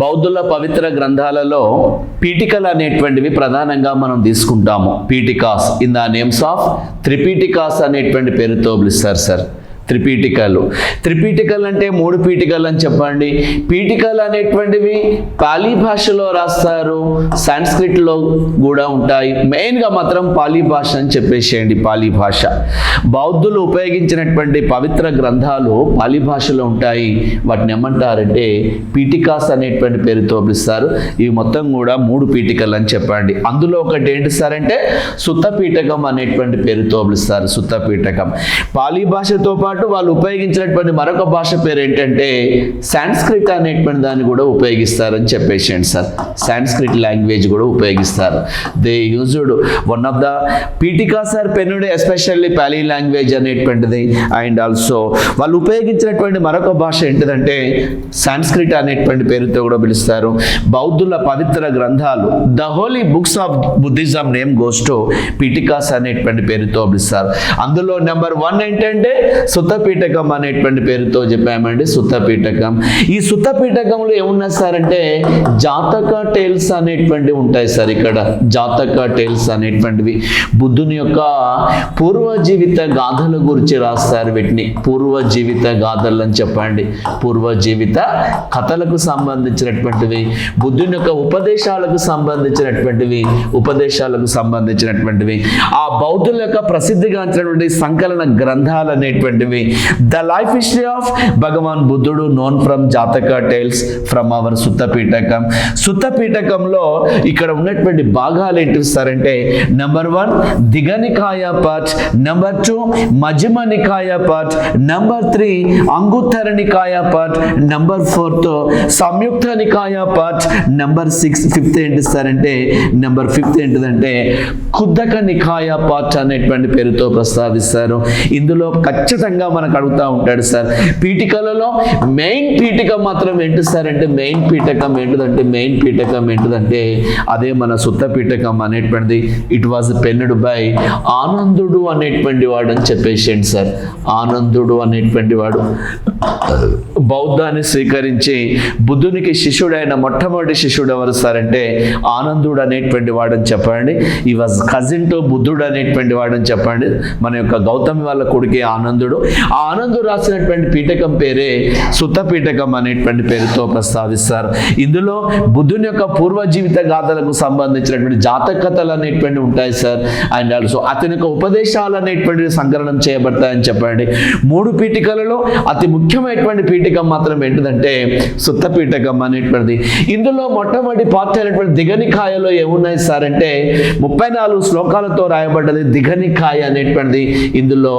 బౌద్ధుల పవిత్ర గ్రంథాలలో పీఠికలు అనేటువంటివి ప్రధానంగా మనం తీసుకుంటాము. పీఠికాస్ ఇన్ ద నేమ్స్ ఆఫ్ త్రిపీఠికాస్ అనేటువంటి పేరుతో పిలుస్తారు సార్. త్రిపీఠికలు అంటే 3 పీఠికలు అని చెప్పండి. పీఠికలు అనేటువంటివి పాలీ భాషలో రాస్తారు, సాంస్క్రిట్లో కూడా ఉంటాయి. మెయిన్గా మాత్రం పాలీ భాష అని చెప్పేసేయండి. పాలీ భాష బౌద్ధులు ఉపయోగించినటువంటి పవిత్ర గ్రంథాలు పాలీ భాషలో ఉంటాయి. వాటిని ఏమంటారంటే పీఠికాస్ అనేటువంటి పేరుతో పిలుస్తారు. ఇవి మొత్తం కూడా 3 పీఠికలు అని చెప్పండి. అందులో ఒకటి ఏంటి సార్ అంటే సుత్త పీఠకం అనేటువంటి పేరుతో పిలుస్తారు. సుత్త పీఠకం పాలీ భాషతో పాటు వాళ్ళు ఉపయోగించినటువంటి మరొక భాష పేరు ఏంటంటే సాంస్క్రిట్ అనేటువంటి దాన్ని కూడా ఉపయోగిస్తారని చెప్పేసేయండి సార్. సాంస్క్రిట్ లాంగ్వేజ్ కూడా ఉపయోగిస్తారు. They used one of the Pitakas are penned especially Pali language అనేటువంటిది. అండ్ ఆల్సో వాళ్ళు ఉపయోగించినటువంటి మరొక భాష ఏంటిదంటే సాంస్క్రిట్ అనేటువంటి పేరుతో కూడా పిలుస్తారు. బౌద్ధుల పవిత్ర గ్రంథాలు the holy books of Buddhism name goes to Pitakas అనేటువంటి పేరుతో పిలుస్తారు. అందులో నెంబర్ 1 ఏంటంటే సుత్త పీఠకం అనేటువంటి పేరుతో చెప్పామండి. సుత్త పీఠకం. ఈ సుత్త పీఠకంలో ఏమున్నాయి సార్ అంటే జాతక టేల్స్ అనేటువంటివి ఉంటాయి సార్. ఇక్కడ జాతక టేల్స్ అనేటువంటివి బుద్ధుని యొక్క పూర్వ జీవిత గాథల గురించి రాస్తారు. వీటిని పూర్వ జీవిత గాథలు అని చెప్పండి. పూర్వ జీవిత కథలకు సంబంధించినటువంటివి, బుద్ధుని యొక్క ఉపదేశాలకు సంబంధించినటువంటివి ఆ బౌద్ధుల యొక్క ప్రసిద్ధిగాంచినటువంటి సంకలన గ్రంథాలు అనేటువంటివి. ద లైఫ్ హిస్టరీ ఆఫ్ భగవాన్ బుద్ధుడు నోన్ ఫ్రమ్ జాతక టేల్స్ ఫ్రమ్ అవర్ సుత్త పీఠకం. సుత్త పీఠకంలో ఇక్కడ ఉన్నటువంటి భాగాలు ఏంటి సార్ అంటే నెంబర్ 1 దిగనికాయ పార్ట్, నెంబర్ 2 మధ్యమ Nikaya part, number 3 Anguttara Nikaya part, number 4 సంయుక్త నికాయ పార్ట్, నెంబర్ 5 ఏంటి సార్ అంటే నెంబర్ 5 ఏంటిదంటే కుద్దక నికాయ పార్ట్ అనేటువంటి పేరుతో ప్రస్తావిస్తారు. ఇందులో ఖచ్చితంగా మనకు అడుగుతూ ఉంటాడు సార్. పీఠికలలో మెయిన్ పీఠిక మాత్రం ఏంటి సార్ అంటే మెయిన్ పీఠకం ఏంటిదంటే అదే మన సుత్త పీఠకం అనేటువంటిది. ఇట్ వాజ్ పెన్నుడ్ బై ఆనందుడు అనేటువంటి వాడు అని చెప్పేసేయండి సార్. ఆనందుడు అనేటువంటి వాడు బౌద్ధాన్ని స్వీకరించి బుద్ధునికి శిష్యుడైన మొట్టమొదటి శిష్యుడు ఎవరు సార్ అంటే ఆనందుడు అనేటువంటి వాడని చెప్పండి. ఈ వాజ్ కజిన్ టు బుద్ధుడు అనేటువంటి వాడని చెప్పండి. మన యొక్క గౌతమి వాళ్ళ కొడుకే ఆనందుడు. ఆ ఆనందుడు రాసినటువంటి పీఠకం పేరే సుత్త పీఠకం అనేటువంటి పేరుతో ప్రస్తావిస్తారు. ఇందులో బుద్ధుని యొక్క పూర్వ జీవిత గాథలకు సంబంధించినటువంటి జాతకథలు అనేటువంటి ఉంటాయి సార్. అండ్ ఆల్సో అతని యొక్క ఉపదేశాలు అనేటువంటి సంకలనం చేయబడతాయని చెప్పండి. 3 పీఠికలలో అతి ముఖ్యమైనటువంటి పీఠికం మాత్రం ఏంటిదంటే సుత్త పీఠకం అనేటువంటిది. ఇందులో మొట్టమొదటి పార్ట్ అయినటువంటి దిగనికాయలో ఏమున్నాయి సార్ అంటే 34 శ్లోకాలతో రాయబడ్డది దిగనికాయ అనేటువంటిది. ఇందులో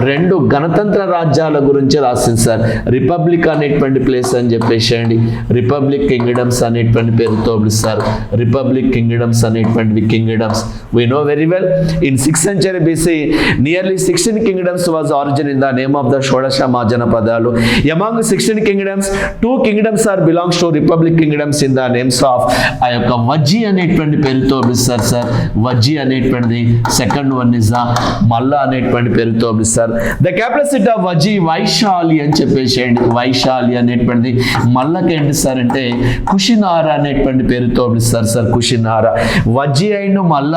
2 గణతంత్ర రాజ్యాల గురించి రాసింది సార్. రిపబ్లిక్ అనేటువంటి ప్లేస్ అని చెప్పేసేయండి. రిపబ్లిక్ కింగ్డమ్స్ అనేటువంటి పేరుతో పిలుస్తారు. రిపబ్లిక్ కింగ్డమ్స్ అనేటువంటివి kingdoms we know very well in 6th century BC nearly 16 kingdoms was origin in the name of the Shodasha Majanapadalu. Among 16 kingdoms 2 kingdoms are belongs to republic kingdoms in the names of ఆ యొక్క వజ్జి అనేటువంటి పేరుతో పిలుస్తారు sir. Vajji అనేటువంటిది. Second one is the మల్ల అనేటువంటి పేరుతో పిలుస్తారు. The capital city of Vajji Vaishali అని చెప్పేసేయండి. వైశాలి అనేటువంటిది. మల్లకి ఏంటి సార్ అంటే కుషినార అనేటువంటి పేరుతో పిలుస్తారు సార్. కుషినార. వజ్జి అండ్ మల్ల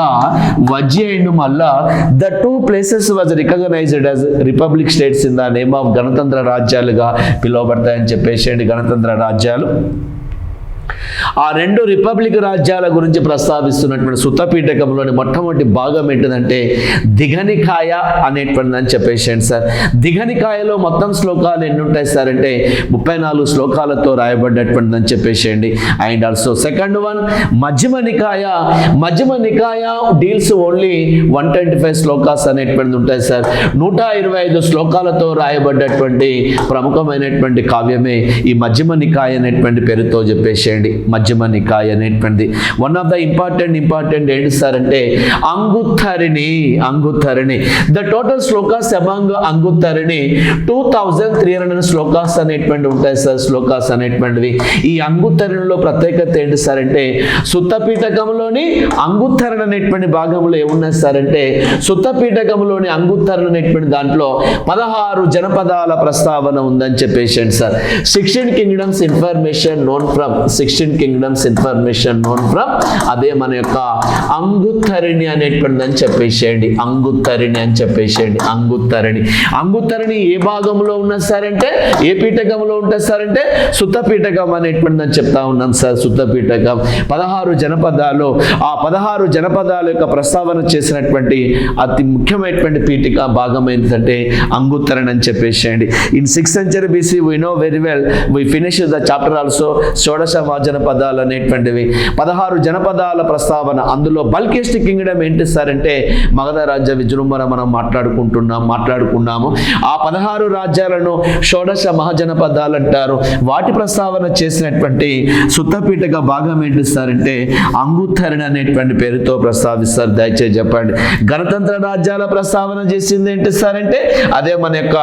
the 2 places was recognized as republic states in the name of గణతంత్ర రాజ్యాలుగా పిలువబడతాయని చెప్పేసేయండి. గణతంత్ర రాజ్యాలు. ఆ 2 రిపబ్లిక్ రాజ్యాల గురించి ప్రస్తావిస్తున్నటువంటి సుత్త పీఠకంలోని మొట్టమొదటి భాగం ఏంటిదంటే దిగనికాయ అనేటువంటిది అని చెప్పేసేయండి సార్. దిగనికాయలో మొత్తం శ్లోకాలు ఎన్ని ఉంటాయి సార్ అంటే 34 శ్లోకాలతో రాయబడ్డటువంటిది అని చెప్పేసేయండి. అండ్ ఆల్సో సెకండ్ వన్ మధ్యమ నికాయ డీల్స్ ఓన్లీ 125 శ్లోకాస్ అనేటువంటిది ఉంటాయి సార్. 125 శ్లోకాలతో రాయబడ్డటువంటి ప్రముఖమైనటువంటి కావ్యమే ఈ మధ్యమ నికాయ అనేటువంటి పేరుతో చెప్పేసేయండి. మధ్యమ నికాయ అనేటువంటిది. వన్ ఆఫ్ ద ఇంపార్టెంట్ ఏంటి సార్ అంటే Anguttarini. The total shlokas among Anguttarini 2300 shlokas అనేటువంటి ఉంటాయి సార్. శ్లోకాస్ అనేటువంటివి. ఈ అంగుత్తరిణిలో ప్రత్యేకత ఏంటి సార్ అంటే సుత్త పీఠకంలోని అంగుత్తరణ అనేటువంటి భాగంలో ఏమున్నాయి సార్ అంటే సుత్త పీఠకంలోని అంగుత్తరణ అనేటువంటి దాంట్లో 16 జనపదాల ప్రస్తావన ఉందని చెప్పేసాను sir. 16 kingdoms information known from 16 16 kingdoms information known from, అదే మన యొక్క అంగుత్తరిణి అనేటువంటిది అని చెప్పేసేయండి. అంగుత్తరిణి అని చెప్పేసేయండి. అంగుత్తరిణి ఏ భాగంలో ఉన్నది సార్ అంటే, ఏ పీఠకంలో ఉంటుంది సార్ అంటే సుత్త పీఠకం అనేటువంటిది అని చెప్తా ఉన్నాం సార్. సుత్త పీఠకం 16 జనపదాలు, ఆ 16 జనపదాల యొక్క ప్రస్తావన చేసినటువంటి అతి ముఖ్యమైనటువంటి పీఠిక భాగం ఏంటంటే అంగుత్తరిణి అని చెప్పేసేయండి. In 6th century BC we know very well, we finish the chapter also, షోడశ మహాజనపదాలు అనేటువంటివి 16 జనపదాల ప్రస్తావన. అందులో బల్కిస్ట్ కింగ్డమ్ ఏంటి సార్ అంటే మగధ రాజ్య విజృంభణ మనం మాట్లాడుకున్నాము. ఆ 16 రాజ్యాలను షోడశ మహాజనపదాలు అంటారు. వాటి ప్రస్తావన చేసినటువంటి సుత్తపీఠక భాగం ఏంటి సార్ అంటే అంగుత్తరిణి అనేటువంటి పేరుతో ప్రస్తావిస్తారు. దయచేసి చెప్పండి. గణతంత్ర రాజ్యాల ప్రస్తావన చేసింది ఏంటి సార్ అంటే అదే మన యొక్క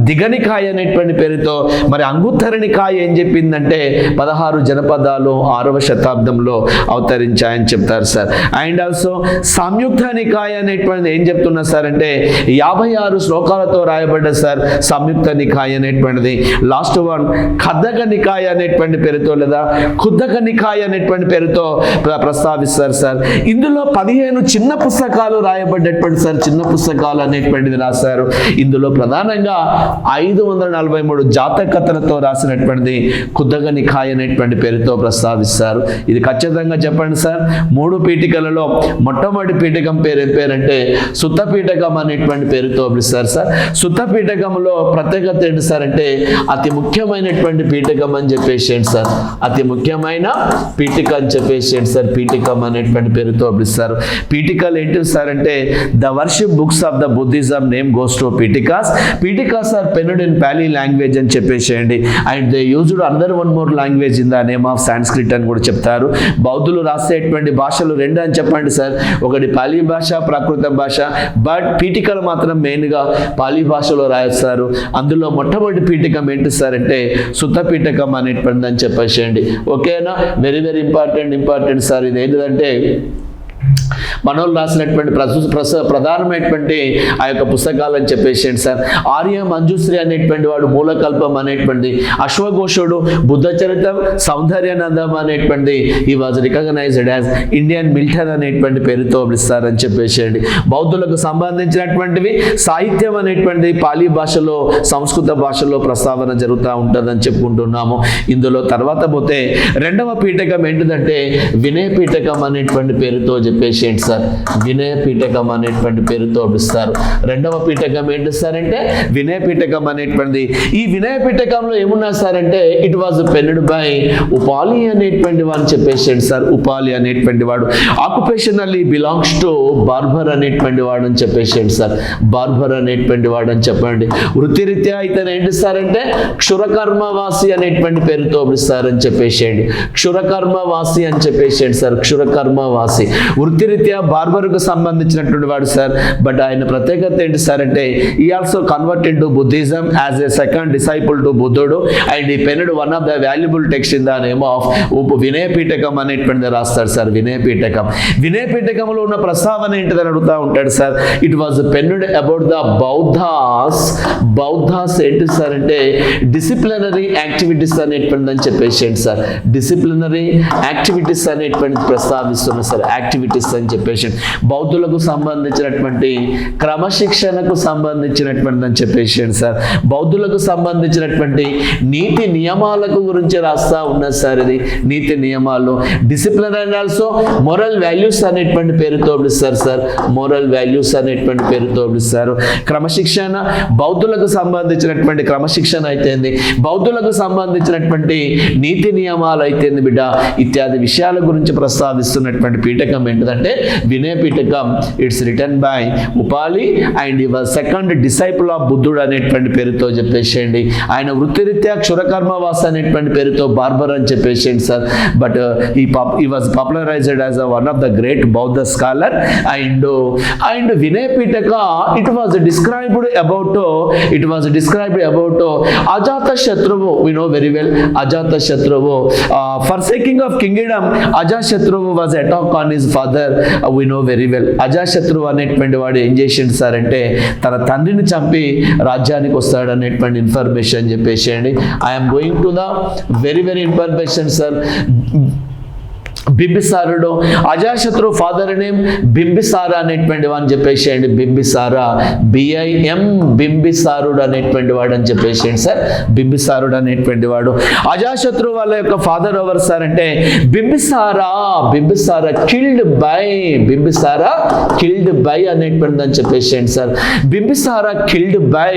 దిగనికాయ అనేటువంటి పేరుతో. మరి అంగుత్తరిణి కాయ ఏం చెప్పిందంటే 16 జనపదాలు 6వ శతాబ్దంలో అవతరించాయని చెప్తారు సార్. అండ్ ఆల్సో సంయుక్త నికాయ అనేటువంటిది ఏం చెప్తున్నా సార్ అంటే 56 శ్లోకాలతో రాయబడ్డ సార్ సంయుక్త నికాయ అనేటువంటిది. లాస్ట్ వన్ ఖద్దక నికాయ అనేటువంటి పేరుతో లేదా ఖుద్దక నికాయ అనేటువంటి పేరుతో ప్రస్తావిస్తారు సార్. ఇందులో 15 చిన్న పుస్తకాలు రాయబడ్డటువంటి సార్, చిన్న పుస్తకాలు అనేటువంటిది రాశారు. ఇందులో ప్రధానంగా 543 జాతకథలతో రాసినటువంటిది ఖుద్దక నికాయ అనేటువంటి పేరుతో ప్రస్తావిస్తారు. ఇది ఖచ్చితంగా చెప్పండి సార్. 3 పీఠికలలో మొట్టమొదటి పీఠకం పేరు ఏం పేరంటే సుత్త పీఠకం అనేటువంటి పేరుతో పిలుస్తారు సార్. సుత్త పీఠకంలో ప్రత్యేకత ఏంటి సార్ అంటే అతి ముఖ్యమైనటువంటి పీఠకం అని చెప్పేసేయండి సార్. అతి ముఖ్యమైన పీఠిక అని చెప్పేసేయండి సార్. పీఠికం అనేటువంటి పేరుతో పిలుస్తారు. పీఠికలు ఏంటి సార్ అంటే the worship books of the Buddhism name goes to Pitakas. Pitakas are penned in Pali language అని చెప్పేసేయండి. And they used under one more language in the name of Sanskrit అని కూడా చెప్తారు. బౌద్ధులు రాసేటువంటి భాషలు 2 అని చెప్పండి సార్. ఒకటి పాలీ భాష, ప్రాకృత భాష. బట్ పీఠికలు మాత్రం మెయిన్గా పాలీ భాషలో రాస్తారు. అందులో మొట్టమొదటి పీఠికం ఏంటి సార్ అంటే సుత్త పీఠకం అనేటువంటిది అని చెప్పేసేయండి. ఓకేనా? Very very important sir. ఇది ఏంటంటే మనోళ్ళు రాసినటువంటి ప్రధానమైనటువంటి ఆ యొక్క పుస్తకాలని చెప్పేసేయండి సార్. ఆర్య మంజుశ్రీ అనేటువంటి వాడు మూలకల్పం అనేటువంటి, అశ్వఘోషుడు బుద్ధ చరిత్రం, సౌందర్యానందం అనేటువంటి ఈ was recognised as Indian Milton అనేటువంటి పేరుతో పిలుస్తారని చెప్పేసేయండి. బౌద్ధులకు సంబంధించినటువంటివి సాహిత్యం అనేటువంటిది పాలీ భాషలో, సంస్కృత భాషలో ప్రస్తావన జరుగుతూ ఉంటుందని చెప్పుకుంటున్నాము. ఇందులో తర్వాత పోతే 2వ పీఠకం ఏంటిదంటే వినయ పీఠకం అనేటువంటి పేరుతో చెప్పేసేయండి సార్. వినయ పీఠకం అనేటువంటి పేరుతో పిలుస్తారు. 2వ పీఠకం ఏంటి సార్ అంటే వినయ పీఠకం అనేటువంటిది. ఈ వినయ పీఠకంలో ఏమున్నా సార్ అంటే ఇట్ వాజ్ పెన్డ్ బై ఉపాలి అనేటువంటి వాడు చెప్పేసాడు సార్. ఉపాలి అనేటువంటి వాడు ఆక్యుపేషనల్లీ బిలాంగ్స్ టు బార్బర్ అనేటువంటి వాడు అని చెప్పేసాడు సార్. బార్బర్ అనేటువంటి వాడు అని చెప్పండి. వృత్తిరీత్యా ఇతను ఏంటి సార్ అంటే క్షురకర్మవాసి అనేటువంటి పేరుతో పిలుస్తారని చెప్పేసేయండి. క్షురకర్మవాసి అని చెప్పేసాడు సార్. క్షురకర్మవాసి వృత్తిరీత్యా బార్బర్కు సంబంధించినటువంటి వాడు సార్. బట్ ఆయన ప్రత్యేకత ఏంటి సార్ అంటే ఈ also converted to Buddhism as a second disciple to బుద్ధుడు అండ్ ఈ penned one of the valuable text in the name of Vinaya పీఠకం అనేటువంటిది రాస్తాడు సార్. వినయ పీఠకం. వినయ పీఠకంలో ఉన్న ప్రస్తావన ఏంటిదని అడుగుతూ ఉంటాడు sir. It was penned about the Bauddhas ఏంటి సార్ అంటే డిసిప్లినరీ యాక్టివిటీస్ అనేటువంటిది అని చెప్పేసేయండి సార్. డిసిప్లినరీ యాక్టివిటీస్ అనేటువంటిది ప్రస్తావిస్తున్నారు సార్. యాక్టివిటీస్ అని చెప్పేసి బౌద్ధులకు సంబంధించినటువంటి క్రమశిక్షణకు సంబంధించినటువంటి అని చెప్పేసాడు సార్. బౌద్ధులకు సంబంధించినటువంటి నీతి నియమాలకు గురించి రాస్తా ఉన్నది సార్. ఇది నీతి నియమాలు, discipline and also moral values అనేటువంటి పేరుతో పిలుస్తారు సార్. మోరల్ వాల్యూస్ అనేటువంటి పేరుతో పిలుస్తారు. క్రమశిక్షణ బౌద్ధులకు సంబంధించినటువంటి క్రమశిక్షణ అయితేంది, బౌద్ధులకు సంబంధించినటువంటి నీతి నియమాలు అయితేంది బిడ్డ, ఇత్యాది విషయాల గురించి ప్రస్తావిస్తున్నటువంటి పీఠకం ఏంటిదంటే వినయ పీఠకం. ఇట్స్ రిటర్న్ బై ఉపాలి అండ్ ఈ వాజ్ సెకండ్ డిసైపుల్ ఆఫ్ బుద్ధుడు అనేటువంటి పేరుతో చెప్పేసేయండి. ఆయన వృత్తిరీత్యా క్షురకర్మవాస అనేటువంటి పేరుతో బార్బర్ అని చెప్పేసేయండి సార్. బట్ ఈ was popularised as one of the great బౌద్ధ స్కాలర్ అండ్ వినయ Pitaka it was described about అజాత శత్రువు. వి నో వెరీ వెల్ అజాత శత్రువు. ఫర్ సేకింగ్ ఆఫ్ కింగ్డమ్ అజాత శత్రువు was attack on his father we know very well. అజాశత్రువు అనేటువంటి వాడు ఏం చేసిండు సార్ అంటే తన తండ్రిని చంపి రాజ్యానికి వస్తాడు అనేటువంటి ఇన్ఫర్మేషన్ చెప్పేసేయండి. I'm going to the very very information sir. బింబిసారుడు, అజాశత్రు ఫాదర్ నేమ్ బింబిసార అనేటువంటి వాడు అని చెప్పేసేయండి. బింబిసార, BIM, బింబిసారుడు అనేటువంటి వాడు అని చెప్పేసేయండి సార్. బింబిసారుడు అనేటువంటి వాడు. అజాశత్రు వాళ్ళ యొక్క ఫాదర్ ఎవరు సార్ అంటే Bimbisara. Bimbisara killed by, Bimbisara killed by అనేటువంటిది అని చెప్పేసేయండి సార్. బింబిసార కిల్డ్ బై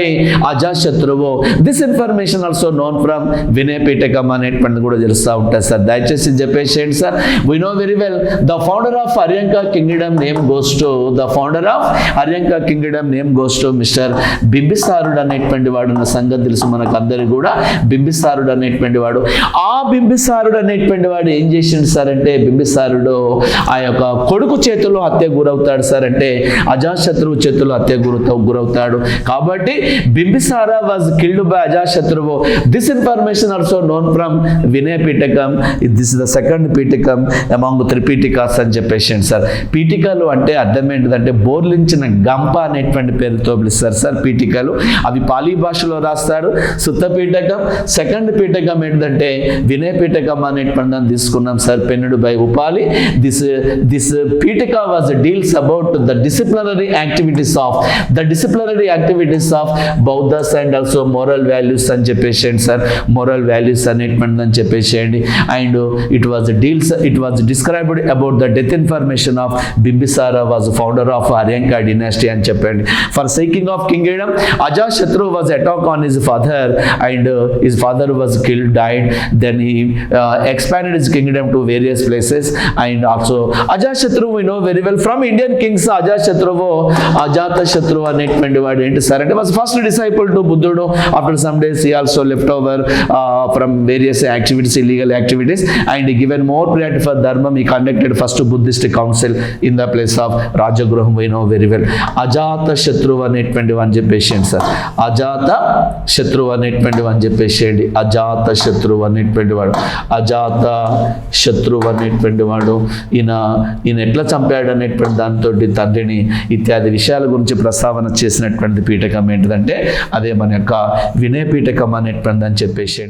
అజాశత్రువు. This information also known from Vinaya పీఠకం అనేటువంటిది కూడా తెలుస్తూ ఉంటుంది సార్. దయచేసి చెప్పేసేయండి sir. We know very well the founder of Aryanka kingdom name goes to Mr. బింబిసారుడు అనేటువంటి వాడు ఉన్న సంగతి తెలుసు మనకు అందరికీ కూడా. బింబిసారుడు అనేటువంటి వాడు, ఆ బింబిసారుడు అనేటువంటి వాడు ఏం చేసిండు సార్ అంటే బింబిసారుడు ఆ యొక్క కొడుకు చేతిలో హత్య గురవుతాడు సార్. అంటే అజాశత్రువు చేతిలో హత్య గురవుతాడు. కాబట్టి బింబిసార వాజ్ కిల్డ్ బై అజాశత్రువు. This information also known from Vinaya పీఠకం. దిస్ ఇస్ ద సెకండ్ పీఠకం అమాంగ్ త్రిపీఠికాస్ అని చెప్పేసాను సార్. పీఠికలు అంటే అర్థం ఏంటిదంటే బోర్లించిన గంప అనేటువంటి పేరుతో పిలుస్తారు సార్ పీఠికలు. అవి పాలీ భాషలో రాస్తాడు. సుత్త పీఠకం. సెకండ్ పీఠకం ఏంటంటే వినయ పీఠకం అనేటువంటి దాన్ని తీసుకున్నాం sir, penned by Upali. This pitaka was deals about the disciplinary activities of Bauddhas and also moral values అని చెప్పేసేయండి సార్. మోరల్ వాల్యూస్ అనేటువంటి అని చెప్పేసేయండి. And it was described about the death information of Bimbisara was founder of Aryanka dynasty అని చెప్పండి. For seeking of kingdom, Ajashatru was attacked on his father and his father was killed, died. Then he expanded his kingdom to various places. And also Ajashatru we know very well from Indian kings. Ajatashatru అనేటువంటి వాడు ఏంటి sir అంటే was first disciple to Buddhudu. After some days he also left over from various activities, illegal activities, and he given more priority for dharma. He conducted first Buddhist council in the place of Rajagruham. We know very well. Ajata Shatru అనేటువంటి అని చెప్పేసేయండి sir. అజాత శత్రువు అనేటువంటి అని చెప్పేసేయండి. అజాత శత్రువు అనేటువంటి వాడు, అజాత శత్రువు అనేటువంటి వాడు ఈయన ఎట్లా చంపాడు అనేటువంటి దాంతో తండ్రిని ఇత్యాది విషయాల గురించి ప్రస్తావన చేసినటువంటి పీఠకం ఏంటిదంటే అదే మన యొక్క వినయ పీఠకం అనేటువంటి అని చెప్పేసేయండి.